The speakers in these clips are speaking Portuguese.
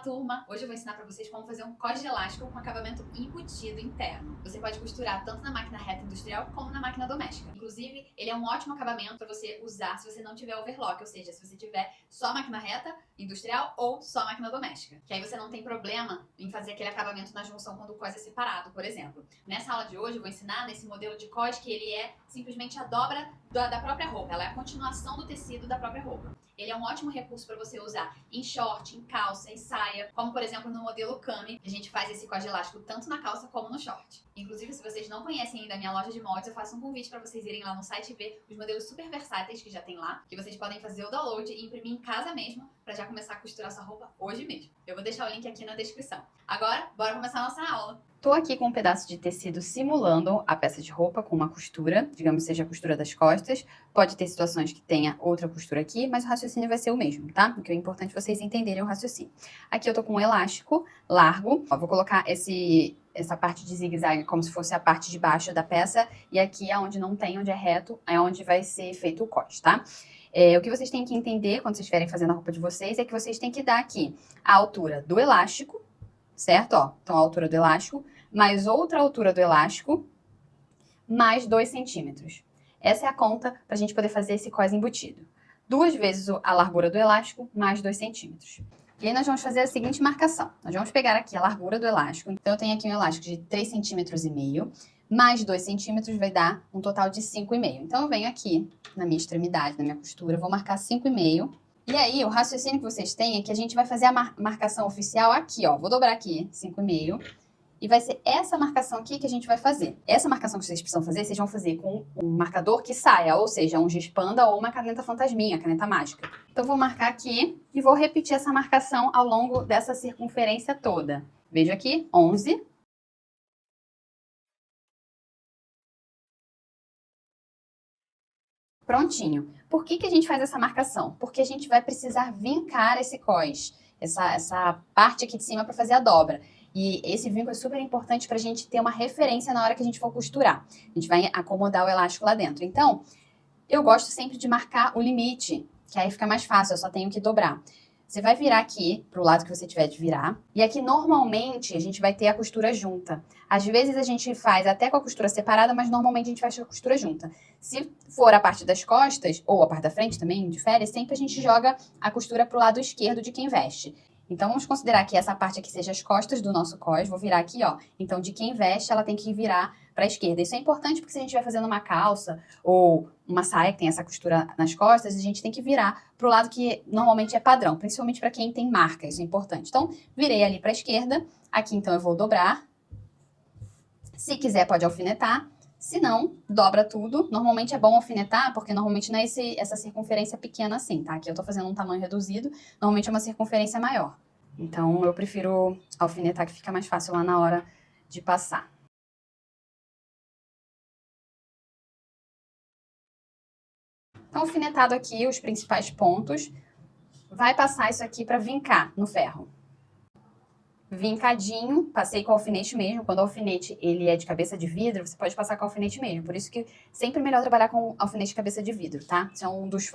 turma! Hoje eu vou ensinar pra vocês como fazer um cós de elástico com acabamento embutido interno. Você pode costurar tanto na máquina reta industrial como na máquina doméstica. Inclusive, ele é um ótimo acabamento para você usar se você não tiver overlock, ou seja, se você tiver só máquina reta industrial ou só máquina doméstica. Que aí você não tem problema em fazer aquele acabamento na junção quando o cós é separado, por exemplo. Nessa aula de hoje eu vou ensinar nesse modelo de cós que ele é simplesmente a dobra da própria roupa. Ela é a continuação do tecido da própria roupa. Ele é um ótimo recurso para você usar em short, em calça, em saia, como por exemplo no modelo Kami. A gente faz esse cós de elástico tanto na calça como no short. Inclusive, se vocês não conhecem ainda a minha loja de moldes, eu faço um convite para vocês irem lá no site e ver os modelos super versáteis que já tem lá, que vocês podem fazer o download e imprimir em casa mesmo, para já começar a costurar sua roupa hoje mesmo. Eu vou deixar o link aqui na descrição. Agora, bora começar a nossa aula. Tô aqui com um pedaço de tecido simulando a peça de roupa com uma costura, digamos seja a costura das costas. Pode ter situações que tenha outra costura aqui, mas o raciocínio vai ser o mesmo, tá? O que é importante vocês entenderem o raciocínio. Aqui eu tô com um elástico largo, ó, vou colocar essa parte de zigue-zague como se fosse a parte de baixo da peça, e aqui onde não tem, onde é reto, é onde vai ser feito o cós, tá? O que vocês têm que entender quando vocês estiverem fazendo a roupa de vocês é que vocês têm que dar aqui a altura do elástico, certo? Ó, então a altura do elástico, mais outra altura do elástico, mais 2 centímetros. Essa é a conta para a gente poder fazer esse cós embutido. 2 vezes a largura do elástico, mais 2 centímetros. E aí nós vamos fazer a seguinte marcação. Nós vamos pegar aqui a largura do elástico. Então eu tenho aqui um elástico de 3,5 centímetros, mais 2 centímetros vai dar um total de 5,5. Então eu venho aqui na minha extremidade, na minha costura, vou marcar 5,5. E aí, o raciocínio que vocês têm é que a gente vai fazer a marcação oficial aqui, ó. Vou dobrar aqui, 5,5. E vai ser essa marcação aqui que a gente vai fazer. Essa marcação que vocês precisam fazer, vocês vão fazer com um marcador que saia, ou seja, um giz panda ou uma caneta fantasminha, caneta mágica. Então, eu vou marcar aqui e vou repetir essa marcação ao longo dessa circunferência toda. Veja aqui, 11. Prontinho. Por que a gente faz essa marcação? Porque a gente vai precisar vincar esse cós, essa parte aqui de cima para fazer a dobra. E esse vinco é super importante para a gente ter uma referência na hora que a gente for costurar. A gente vai acomodar o elástico lá dentro. Então, eu gosto sempre de marcar o limite, que aí fica mais fácil, eu só tenho que dobrar. Você vai virar aqui, pro lado que você tiver de virar. E aqui, normalmente, a gente vai ter a costura junta. Às vezes, a gente faz até com a costura separada, mas normalmente a gente faz com a costura junta. Se for a parte das costas, ou a parte da frente também, difere, sempre a gente joga a costura pro lado esquerdo de quem veste. Então, vamos considerar que essa parte aqui seja as costas do nosso cós. Vou virar aqui, ó. Então, de quem veste, ela tem que virar para a esquerda. Isso é importante porque se a gente vai fazendo uma calça ou uma saia que tem essa costura nas costas, a gente tem que virar para o lado que normalmente é padrão, principalmente para quem tem marca, isso é importante. Então, virei ali para a esquerda. Aqui, então, eu vou dobrar. Se quiser, pode alfinetar. Se não, dobra tudo. Normalmente é bom alfinetar, porque normalmente não é essa circunferência pequena assim, tá? Aqui eu tô fazendo um tamanho reduzido, normalmente é uma circunferência maior. Então, eu prefiro alfinetar, que fica mais fácil lá na hora de passar. Então, alfinetado aqui os principais pontos, vai passar isso aqui para vincar no ferro. Vincadinho, passei com alfinete mesmo. Quando o alfinete ele é de cabeça de vidro, você pode passar com alfinete mesmo. Por isso que sempre é melhor trabalhar com alfinete de cabeça de vidro, tá? Isso é um dos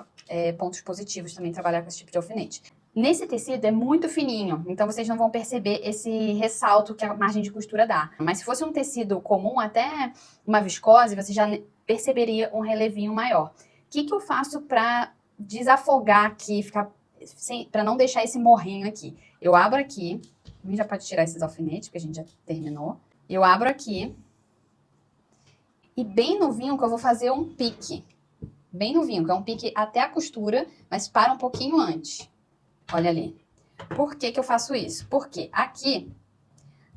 pontos positivos também, trabalhar com esse tipo de alfinete. Nesse tecido é muito fininho, então vocês não vão perceber esse ressalto que a margem de costura dá. Mas se fosse um tecido comum, até uma viscose, você já perceberia um relevinho maior. O que eu faço para desafogar aqui, para não deixar esse morrinho aqui? Eu abro aqui. A gente já pode tirar esses alfinetes, porque a gente já terminou. Eu abro aqui. E bem no vinco eu vou fazer um pique. Bem no vinco, é um pique até a costura, mas para um pouquinho antes. Olha ali. Por que eu faço isso? Porque aqui,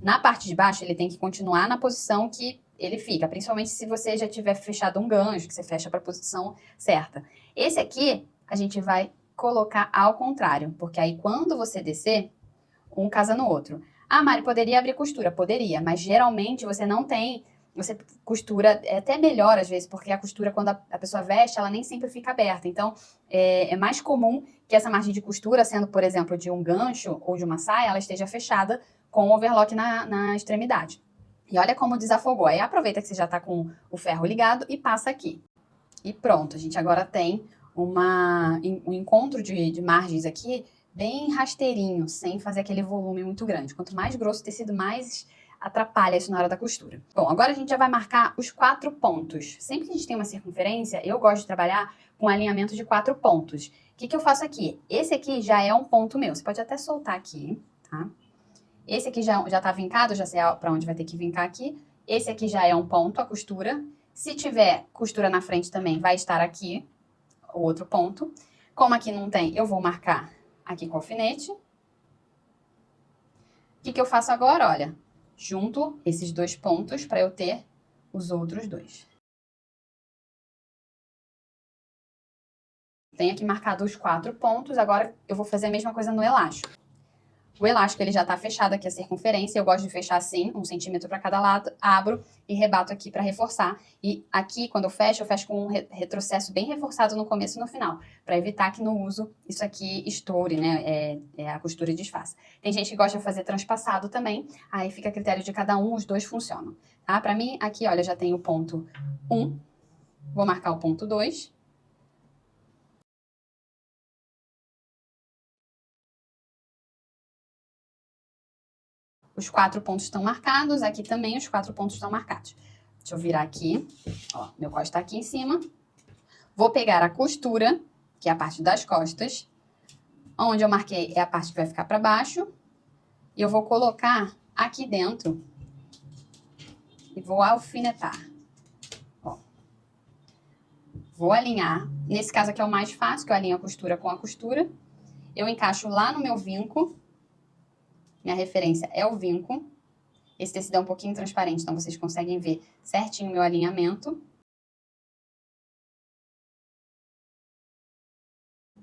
na parte de baixo, ele tem que continuar na posição que ele fica. Principalmente se você já tiver fechado um gancho, que você fecha para a posição certa. Esse aqui, a gente vai colocar ao contrário. Porque aí, quando você descer, um casa no outro. Ah, Mari, poderia abrir costura? Poderia, mas geralmente você não tem, você costura, é até melhor às vezes, porque a costura quando a pessoa veste, ela nem sempre fica aberta. Então, é mais comum que essa margem de costura, sendo, por exemplo, de um gancho ou de uma saia, ela esteja fechada com o overlock na extremidade. E olha como desafogou. Aí aproveita que você já está com o ferro ligado e passa aqui. E pronto, a gente agora tem um encontro de margens aqui bem rasteirinho, sem fazer aquele volume muito grande. Quanto mais grosso o tecido, mais atrapalha isso na hora da costura. Bom, agora a gente já vai marcar os 4 pontos. Sempre que a gente tem uma circunferência, eu gosto de trabalhar com alinhamento de 4 pontos. O que eu faço aqui? Esse aqui já é um ponto meu. Você pode até soltar aqui, tá? Esse aqui já tá vincado, já sei pra onde vai ter que vincar aqui. Esse aqui já é um ponto, a costura. Se tiver costura na frente também, vai estar aqui o outro ponto. Como aqui não tem, eu vou marcar aqui com alfinete. O que eu faço agora? Olha, junto esses 2 pontos para eu ter os outros 2. Tenho aqui marcado os 4 pontos, agora eu vou fazer a mesma coisa no elástico. O elástico ele já está fechado aqui a circunferência, eu gosto de fechar assim, 1 centímetro para cada lado, abro e rebato aqui para reforçar. E aqui, quando eu fecho com um retrocesso bem reforçado no começo e no final, para evitar que no uso isso aqui estoure, né, a costura e desfaça. Tem gente que gosta de fazer transpassado também, aí fica a critério de cada um, os 2 funcionam. Tá? Para mim, aqui, olha, já tenho o ponto 1, vou marcar o ponto 2. Os 4 pontos estão marcados, aqui também os 4 pontos estão marcados. Deixa eu virar aqui, ó, meu cós está aqui em cima. Vou pegar a costura, que é a parte das costas, onde eu marquei é a parte que vai ficar para baixo, e eu vou colocar aqui dentro e vou alfinetar. Ó. Vou alinhar, nesse caso aqui é o mais fácil, que eu alinho a costura com a costura. Eu encaixo lá no meu vinco. Minha referência é o vinco. Esse tecido é um pouquinho transparente, então vocês conseguem ver certinho o meu alinhamento.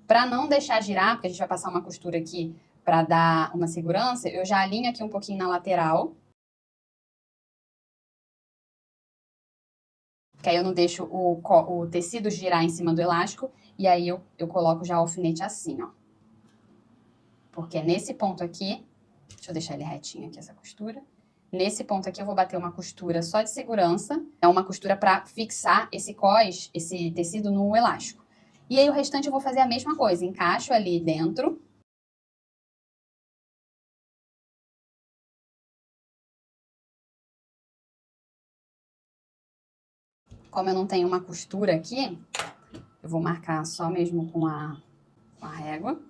Para não deixar girar, porque a gente vai passar uma costura aqui para dar uma segurança, eu já alinho aqui um pouquinho na lateral. Que aí eu não deixo o tecido girar em cima do elástico. E aí eu coloco já o alfinete assim, ó. Porque é nesse ponto aqui. Deixa eu deixar ele retinho aqui, essa costura. Nesse ponto aqui eu vou bater uma costura só de segurança. É uma costura para fixar esse cós, esse tecido no elástico. E aí o restante eu vou fazer a mesma coisa. Encaixo ali dentro. Como eu não tenho uma costura aqui, eu vou marcar só mesmo com a régua.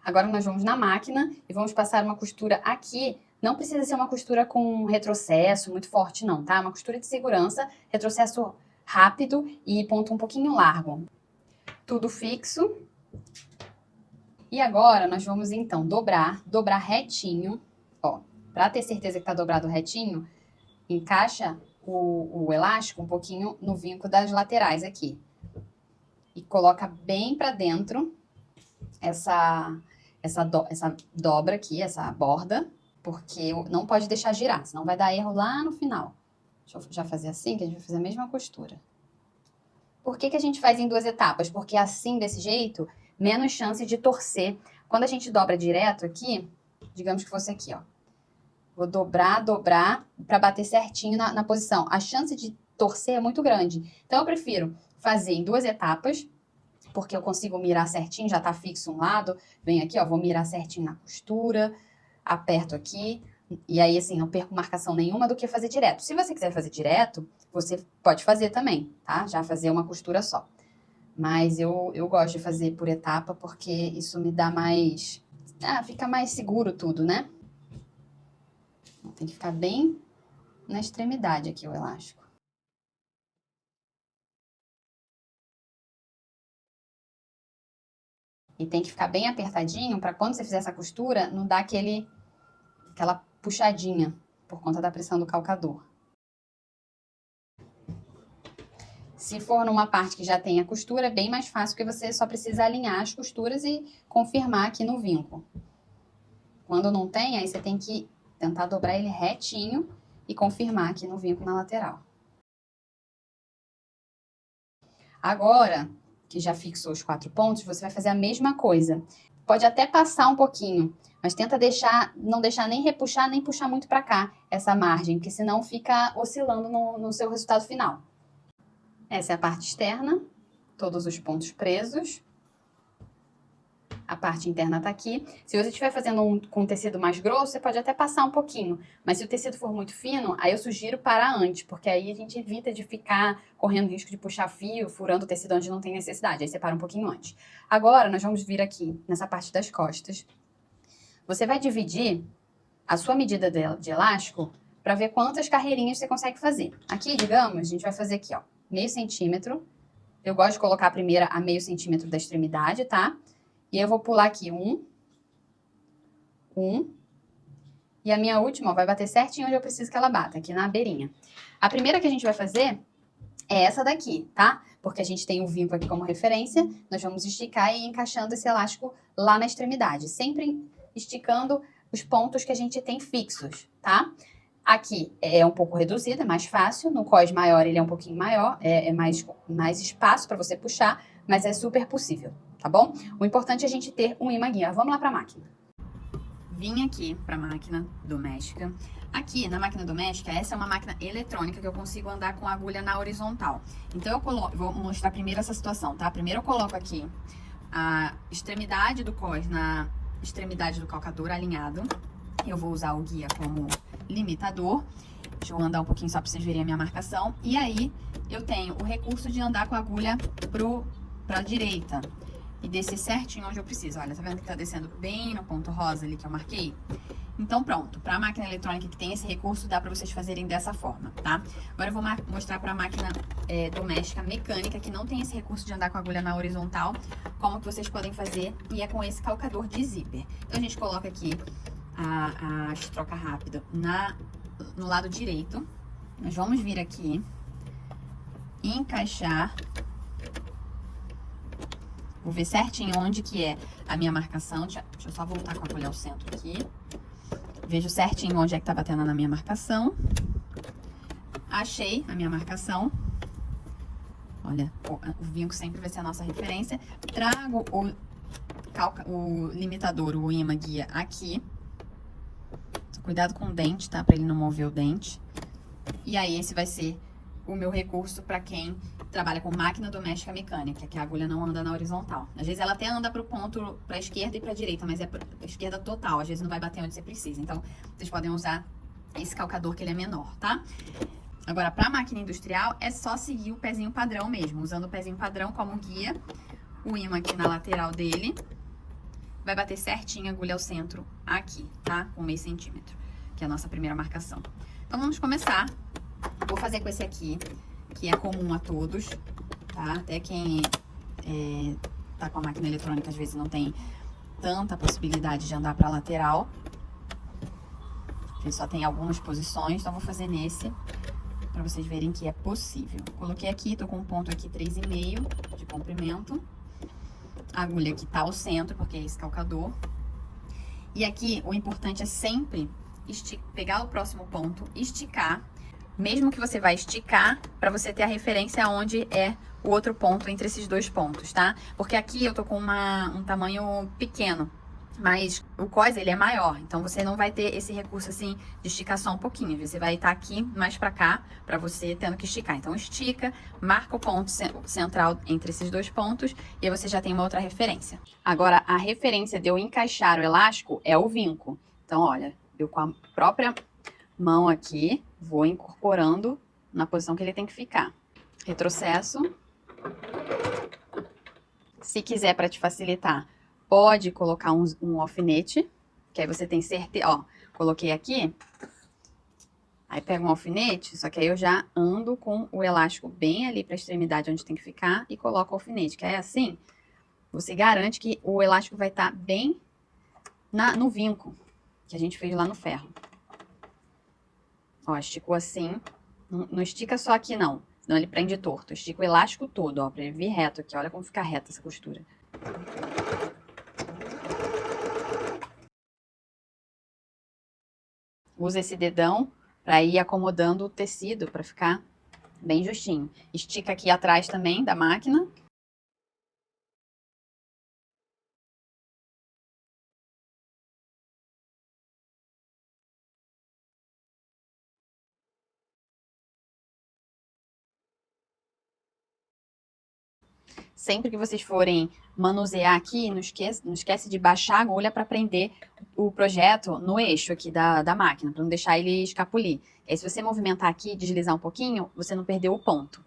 Agora nós vamos na máquina e vamos passar uma costura aqui. Não precisa ser uma costura com retrocesso muito forte não, tá? Uma costura de segurança, retrocesso rápido e ponto um pouquinho largo. Tudo fixo. E agora nós vamos então dobrar retinho. Ó, pra ter certeza que tá dobrado retinho, encaixa o elástico um pouquinho no vinco das laterais aqui. E coloca bem pra dentro essa dobra aqui, essa borda, porque não pode deixar girar, senão vai dar erro lá no final. Deixa eu já fazer assim, que a gente vai fazer a mesma costura. Por que a gente faz em 2 etapas? Porque assim, desse jeito, menos chance de torcer. Quando a gente dobra direto aqui, digamos que fosse aqui, ó. Vou dobrar para bater certinho na posição. A chance de torcer é muito grande. Então, eu prefiro fazer em 2 etapas, porque eu consigo mirar certinho, já tá fixo um lado. Venho aqui, ó, vou mirar certinho na costura, aperto aqui. E aí, assim, não perco marcação nenhuma do que fazer direto. Se você quiser fazer direto, você pode fazer também, tá? Já fazer uma costura só. Mas eu gosto de fazer por etapa, porque isso me dá mais... fica mais seguro tudo, né? Tem que ficar bem na extremidade aqui o elástico. E tem que ficar bem apertadinho para quando você fizer essa costura, não dar aquela puxadinha por conta da pressão do calcador. Se for numa parte que já tem a costura, é bem mais fácil, porque você só precisa alinhar as costuras e confirmar aqui no vinco. Quando não tem, aí você tem que tentar dobrar ele retinho e confirmar aqui no vinco na lateral. Agora que já fixou os 4 pontos, você vai fazer a mesma coisa. pode até passar um pouquinho, mas tenta não deixar nem repuxar, nem puxar muito para cá essa margem, porque senão fica oscilando no seu resultado final. Essa é a parte externa, todos os pontos presos. A parte interna tá aqui. Se você estiver fazendo com um tecido mais grosso, você pode até passar um pouquinho. Mas se o tecido for muito fino, aí eu sugiro parar antes, porque aí a gente evita de ficar correndo risco de puxar fio, furando o tecido onde não tem necessidade. Aí você para um pouquinho antes. Agora, nós vamos vir aqui nessa parte das costas. Você vai dividir a sua medida de elástico para ver quantas carreirinhas você consegue fazer. Aqui, digamos, a gente vai fazer aqui, ó, meio centímetro. Eu gosto de colocar a primeira a meio centímetro da extremidade, tá? E eu vou pular aqui um. E a minha última, ó, vai bater certinho onde eu preciso que ela bata, aqui na beirinha. A primeira que a gente vai fazer é essa daqui, tá? Porque a gente tem o vinco aqui como referência, nós vamos esticar e ir encaixando esse elástico lá na extremidade. Sempre esticando os pontos que a gente tem fixos, tá? Aqui é um pouco reduzido, é mais fácil. No cós maior ele é um pouquinho maior, é mais espaço para você puxar, mas é super possível, tá bom? O importante é a gente ter um imã guia. Vamos lá para a máquina. Vim aqui para a máquina doméstica. Aqui na máquina doméstica, essa é uma máquina eletrônica que eu consigo andar com a agulha na horizontal. Então vou mostrar primeiro essa situação, tá? Primeiro eu coloco aqui a extremidade do cós na extremidade do calcador alinhado. Eu vou usar o guia como limitador. Deixa eu andar um pouquinho só para vocês verem a minha marcação. E aí eu tenho o recurso de andar com a agulha para a direita e descer certinho onde eu preciso. Olha, tá vendo que tá descendo bem no ponto rosa ali que eu marquei? Então pronto, para a máquina eletrônica que tem esse recurso, dá para vocês fazerem dessa forma, tá? Agora eu vou mostrar para a máquina doméstica mecânica, que não tem esse recurso de andar com a agulha na horizontal, como que vocês podem fazer, e é com esse calcador de zíper. Então a gente coloca aqui a troca rápida no lado direito. Nós vamos vir aqui e encaixar. Vou ver certinho onde que é a minha marcação. Deixa eu só voltar com a agulha ao centro aqui. Vejo certinho onde é que tá batendo na minha marcação. Achei a minha marcação. Olha, o vinco sempre vai ser a nossa referência. Trago o limitador, o imã guia aqui. Cuidado com o dente, tá? Pra ele não mover o dente. E aí, esse vai ser o meu recurso para quem trabalha com máquina doméstica mecânica, que a agulha não anda na horizontal. Às vezes ela até anda pro ponto pra esquerda e pra direita, mas é pra esquerda total. Às vezes não vai bater onde você precisa. Então, vocês podem usar esse calcador que ele é menor, tá? Agora, pra máquina industrial, é só seguir o pezinho padrão mesmo. Usando o pezinho padrão como guia, o imã aqui na lateral dele. Vai bater certinho a agulha ao centro aqui, tá? Com meio centímetro, que é a nossa primeira marcação. Então, vamos começar. Vou fazer com esse aqui, que é comum a todos, tá? Até quem tá com a máquina eletrônica, às vezes não tem tanta possibilidade de andar pra lateral. Ele só tem algumas posições, então vou fazer nesse, pra vocês verem que é possível. Coloquei aqui, tô com um ponto aqui 3,5 de comprimento. A agulha aqui tá ao centro, porque é esse calcador. E aqui, o importante é sempre pegar o próximo ponto, esticar. Mesmo que você vai esticar, para você ter a referência aonde é o outro ponto entre esses dois pontos, tá? Porque aqui eu tô com um tamanho pequeno, mas o cós ele é maior, então você não vai ter esse recurso assim de esticar só um pouquinho. Você vai estar aqui mais para cá, para você tendo que esticar. Então estica, marca o ponto central entre esses dois pontos e aí você já tem uma outra referência. Agora, a referência de eu encaixar o elástico é o vinco. Então, olha, eu com a própria mão aqui, vou incorporando na posição que ele tem que ficar. Retrocesso. Se quiser, para te facilitar, pode colocar um alfinete, que aí você tem certeza. Ó, coloquei aqui, aí pega um alfinete, só que aí eu já ando com o elástico bem ali para a extremidade onde tem que ficar e coloco o alfinete, que aí assim, você garante que o elástico vai estar bem no vinco que a gente fez lá no ferro. Ó, esticou assim. Não estica só aqui, não. Senão ele prende torto. Estica o elástico todo, ó, pra ele vir reto aqui. Olha como fica reta essa costura. Usa esse dedão pra ir acomodando o tecido, pra ficar bem justinho. Estica aqui atrás também da máquina. Sempre que vocês forem manusear aqui, não esquece de baixar a agulha para prender o projeto no eixo aqui da máquina, para não deixar ele escapulir. E aí, se você movimentar aqui e deslizar um pouquinho, você não perdeu o ponto.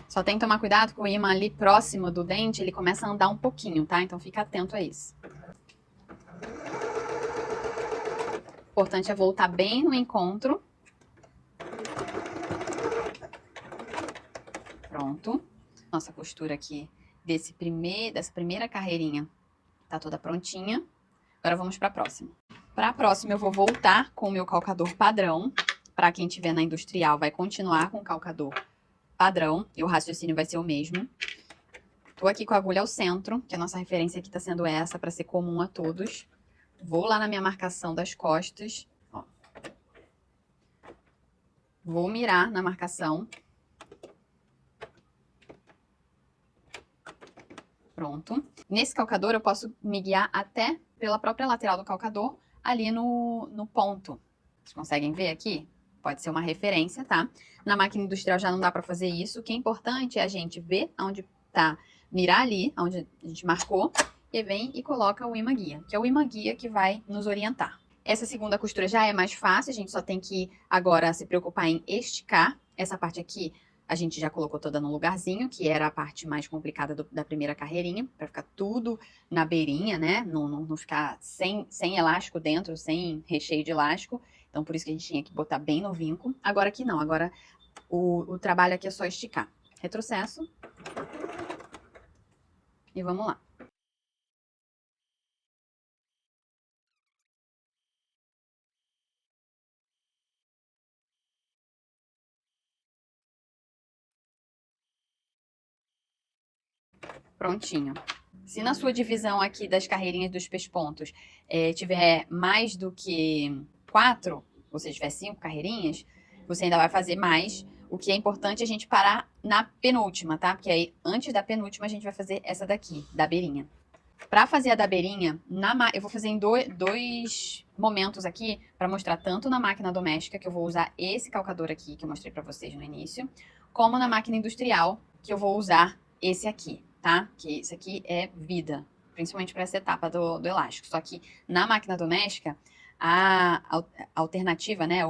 Só tem que tomar cuidado com o ímã ali próximo do dente, ele começa a andar um pouquinho, tá? Então fica atento a isso. O importante é voltar bem no encontro. Pronto. Nossa costura aqui dessa primeira carreirinha tá toda prontinha. Agora vamos para a próxima. Para a próxima eu vou voltar com o meu calcador padrão. Para quem tiver na industrial vai continuar com o calcador padrão e o raciocínio vai ser o mesmo. Tô aqui com a agulha ao centro, que a nossa referência aqui tá sendo essa, para ser comum a todos. Vou lá na minha marcação das costas. Ó. Vou mirar na marcação. Pronto. Nesse calcador eu posso me guiar até pela própria lateral do calcador, ali no ponto. Vocês conseguem ver aqui? Pode ser uma referência, tá? Na máquina industrial já não dá para fazer isso. O que é importante é a gente ver onde tá, mirar ali, onde a gente marcou, e vem e coloca o imã guia, que é o imã guia que vai nos orientar. Essa segunda costura já é mais fácil, a gente só tem que agora se preocupar em esticar. Essa parte aqui a gente já colocou toda no lugarzinho, que era a parte mais complicada da primeira carreirinha, para ficar tudo na beirinha, né? Não ficar sem elástico dentro, sem recheio de elástico. Então, por isso que a gente tinha que botar bem no vinco. Agora aqui não, agora o trabalho aqui é só esticar. Retrocesso. E vamos lá. Prontinho. Se na sua divisão aqui das carreirinhas dos pespontos tiver mais do que 4, ou seja, tiver 5 carreirinhas, você ainda vai fazer mais. O que é importante é a gente parar na penúltima, tá? Porque aí, antes da penúltima, a gente vai fazer essa daqui, da beirinha. Para fazer a da beirinha, eu vou fazer em dois momentos aqui, para mostrar tanto na máquina doméstica, que eu vou usar esse calcador aqui, que eu mostrei para vocês no início, como na máquina industrial, que eu vou usar esse aqui, tá? Que isso aqui é vida, principalmente para essa etapa do elástico. Só que na máquina doméstica, a alternativa, né,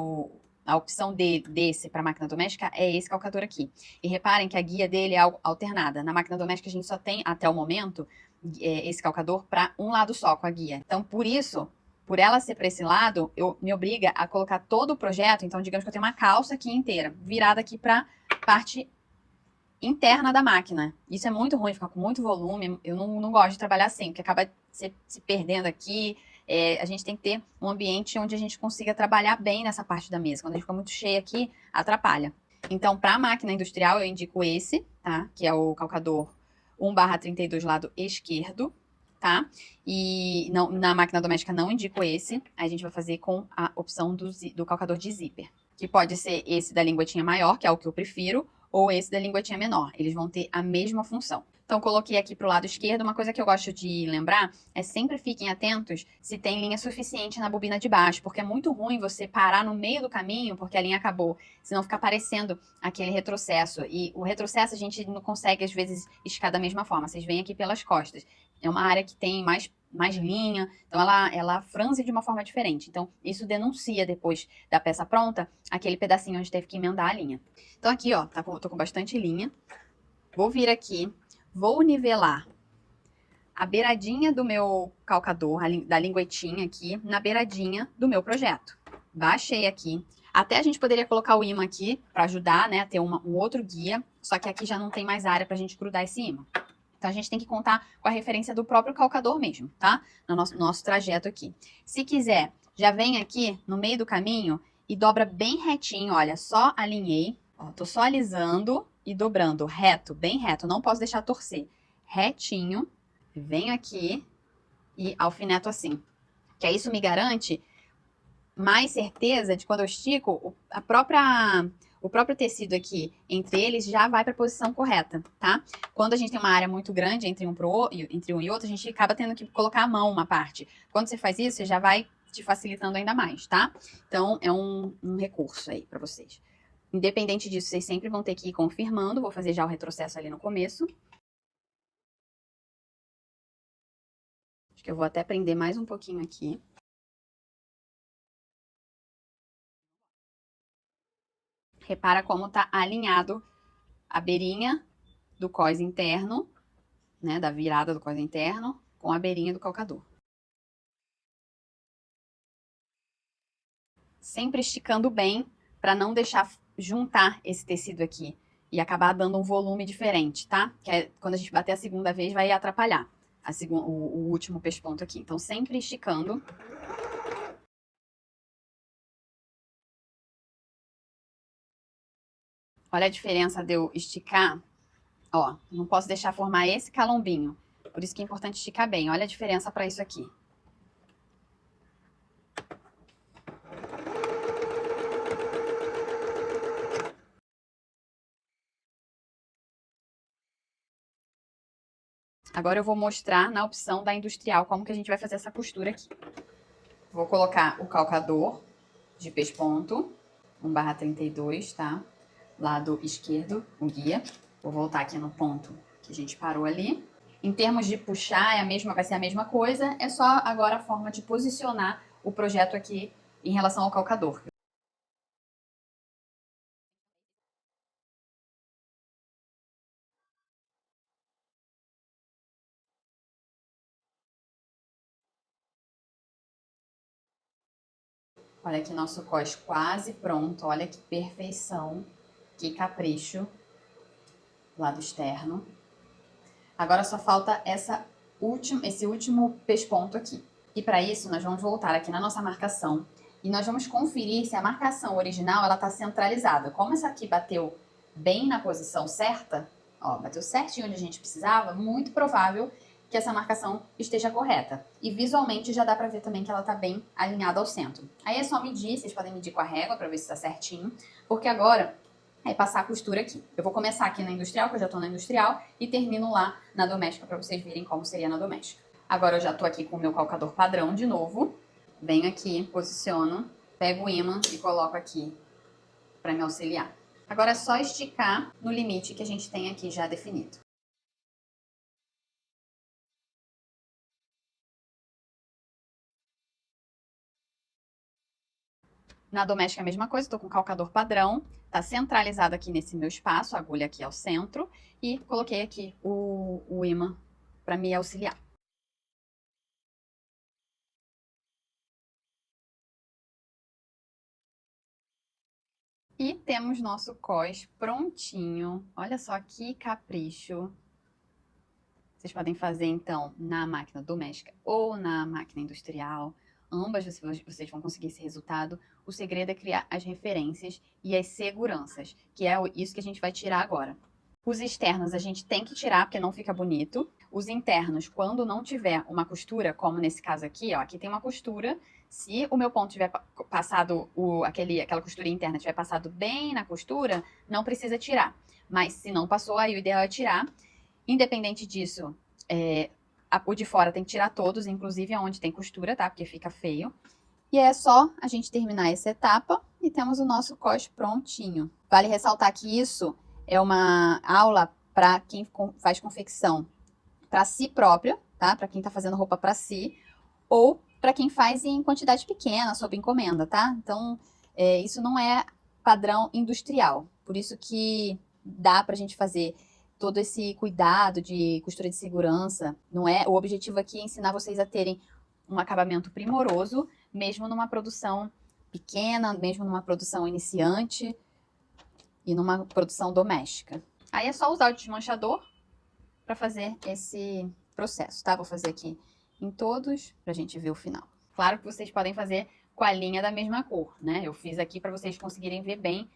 a opção desse para máquina doméstica é esse calcador aqui. E reparem que a guia dele é alternada. Na máquina doméstica a gente só tem, até o momento, esse calcador para um lado só com a guia. Então, por isso, por ela ser para esse lado, me obriga a colocar todo o projeto. Então, digamos que eu tenho uma calça aqui inteira, virada aqui para parte interna da máquina. Isso é muito ruim, fica com muito volume. Eu não gosto de trabalhar assim, porque acaba se perdendo aqui. A gente tem que ter um ambiente onde a gente consiga trabalhar bem nessa parte da mesa. Quando a gente fica muito cheio aqui, atrapalha. Então, para a máquina industrial, eu indico esse, tá? Que é o calcador 1/32 lado esquerdo, tá? E na máquina doméstica não indico esse. A gente vai fazer com a opção do calcador de zíper, que pode ser esse da linguetinha maior, que é o que eu prefiro, ou esse da linguetinha menor. Eles vão ter a mesma função. Então, coloquei aqui pro lado esquerdo. Uma coisa que eu gosto de lembrar é sempre fiquem atentos se tem linha suficiente na bobina de baixo, porque é muito ruim você parar no meio do caminho porque a linha acabou, senão fica aparecendo aquele retrocesso. E o retrocesso a gente não consegue, às vezes, esticar da mesma forma. Vocês veem aqui pelas costas. É uma área que tem mais linha, então ela franze de uma forma diferente. Então, isso denuncia depois da peça pronta, aquele pedacinho onde teve que emendar a linha. Então, aqui, ó, tô com bastante linha. Vou vir aqui, vou nivelar a beiradinha do meu calcador, da linguetinha aqui, na beiradinha do meu projeto. Baixei aqui. Até a gente poderia colocar o imã aqui para ajudar, né, a ter um outro guia, só que aqui já não tem mais área pra gente grudar esse imã. Então, a gente tem que contar com a referência do próprio calcador mesmo, tá? No nosso trajeto aqui. Se quiser, já vem aqui no meio do caminho e dobra bem retinho, olha, só alinhei. Ó, tô só alisando e dobrando reto, bem reto, não posso deixar torcer. Retinho, venho aqui e alfineto assim. Que aí isso me garante mais certeza de quando eu estico, o próprio tecido aqui entre eles já vai para a posição correta, tá? Quando a gente tem uma área muito grande entre um e outro, a gente acaba tendo que colocar a mão uma parte. Quando você faz isso, você já vai te facilitando ainda mais, tá? Então, é um recurso aí pra vocês. Independente disso, vocês sempre vão ter que ir confirmando. Vou fazer já o retrocesso ali no começo. Acho que eu vou até prender mais um pouquinho aqui. Repara como tá alinhado a beirinha do cós interno, né, da virada do cós interno, com a beirinha do calcador. Sempre esticando bem, para não deixar juntar esse tecido aqui e acabar dando um volume diferente, tá? Que é, quando a gente bater a segunda vez, vai atrapalhar o último pesponto aqui. Então, sempre esticando. Olha a diferença de eu esticar. Ó, não posso deixar formar esse calombinho. Por isso que é importante esticar bem. Olha a diferença para isso aqui. Agora eu vou mostrar na opção da industrial como que a gente vai fazer essa costura aqui. Vou colocar o calcador de pesponto, 1/32, tá? Lado esquerdo, o guia. Vou voltar aqui no ponto que a gente parou ali. Em termos de puxar, vai ser a mesma coisa, é só agora a forma de posicionar o projeto aqui em relação ao calcador. Olha aqui nosso cós quase pronto, olha que perfeição, que capricho, lado externo. Agora só falta esse último pesponto aqui. E para isso nós vamos voltar aqui na nossa marcação e nós vamos conferir se a marcação original ela está centralizada. Como essa aqui bateu bem na posição certa, ó, bateu certinho onde a gente precisava, muito provável que essa marcação esteja correta. E visualmente já dá pra ver também que ela tá bem alinhada ao centro. Aí é só medir, vocês podem medir com a régua pra ver se tá certinho, porque agora é passar a costura aqui. Eu vou começar aqui na industrial, que eu já tô na industrial, e termino lá na doméstica pra vocês verem como seria na doméstica. Agora eu já tô aqui com o meu calcador padrão de novo. Venho aqui, posiciono, pego o ímã e coloco aqui pra me auxiliar. Agora é só esticar no limite que a gente tem aqui já definido. Na doméstica é a mesma coisa, estou com o calcador padrão, tá centralizado aqui nesse meu espaço, a agulha aqui ao centro, e coloquei aqui o ímã para me auxiliar. E temos nosso cós prontinho. Olha só que capricho. Vocês podem fazer, então, na máquina doméstica ou na máquina industrial. Ambas vocês vão conseguir esse resultado. O segredo é criar as referências e as seguranças, que é isso que a gente vai tirar agora. Os externos a gente tem que tirar, porque não fica bonito. Os internos, quando não tiver uma costura, como nesse caso aqui, ó, aqui tem uma costura. Se o meu ponto tiver passado, aquela costura interna tiver passado bem na costura, não precisa tirar. Mas se não passou, aí o ideal é tirar. Independente disso, o de fora tem que tirar todos, inclusive onde tem costura, tá? Porque fica feio. E é só a gente terminar essa etapa e temos o nosso cós prontinho. Vale ressaltar que isso é uma aula para quem faz confecção para si própria, tá? Para quem tá fazendo roupa para si, ou para quem faz em quantidade pequena, sob encomenda, tá? Então, isso não é padrão industrial. Por isso que dá pra gente fazer todo esse cuidado de costura de segurança. Não é? O objetivo aqui é ensinar vocês a terem um acabamento primoroso, mesmo numa produção pequena, mesmo numa produção iniciante e numa produção doméstica. Aí é só usar o desmanchador para fazer esse processo, tá? Vou fazer aqui em todos pra gente ver o final. Claro que vocês podem fazer com a linha da mesma cor, né? Eu fiz aqui para vocês conseguirem ver bem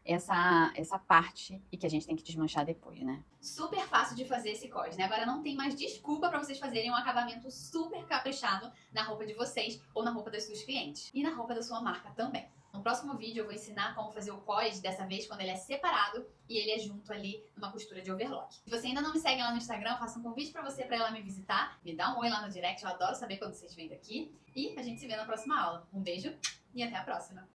essa parte e que a gente tem que desmanchar depois, né? Super fácil de fazer esse cós, né? Agora não tem mais desculpa pra vocês fazerem um acabamento super caprichado na roupa de vocês ou na roupa das suas clientes. E na roupa da sua marca também. No próximo vídeo eu vou ensinar como fazer o cos, dessa vez quando ele é separado e ele é junto ali numa costura de overlock. Se você ainda não me segue lá no Instagram, eu faço um convite pra você pra ir lá me visitar. Me dá um oi lá no direct, eu adoro saber quando vocês vêm daqui. E a gente se vê na próxima aula. Um beijo e até a próxima!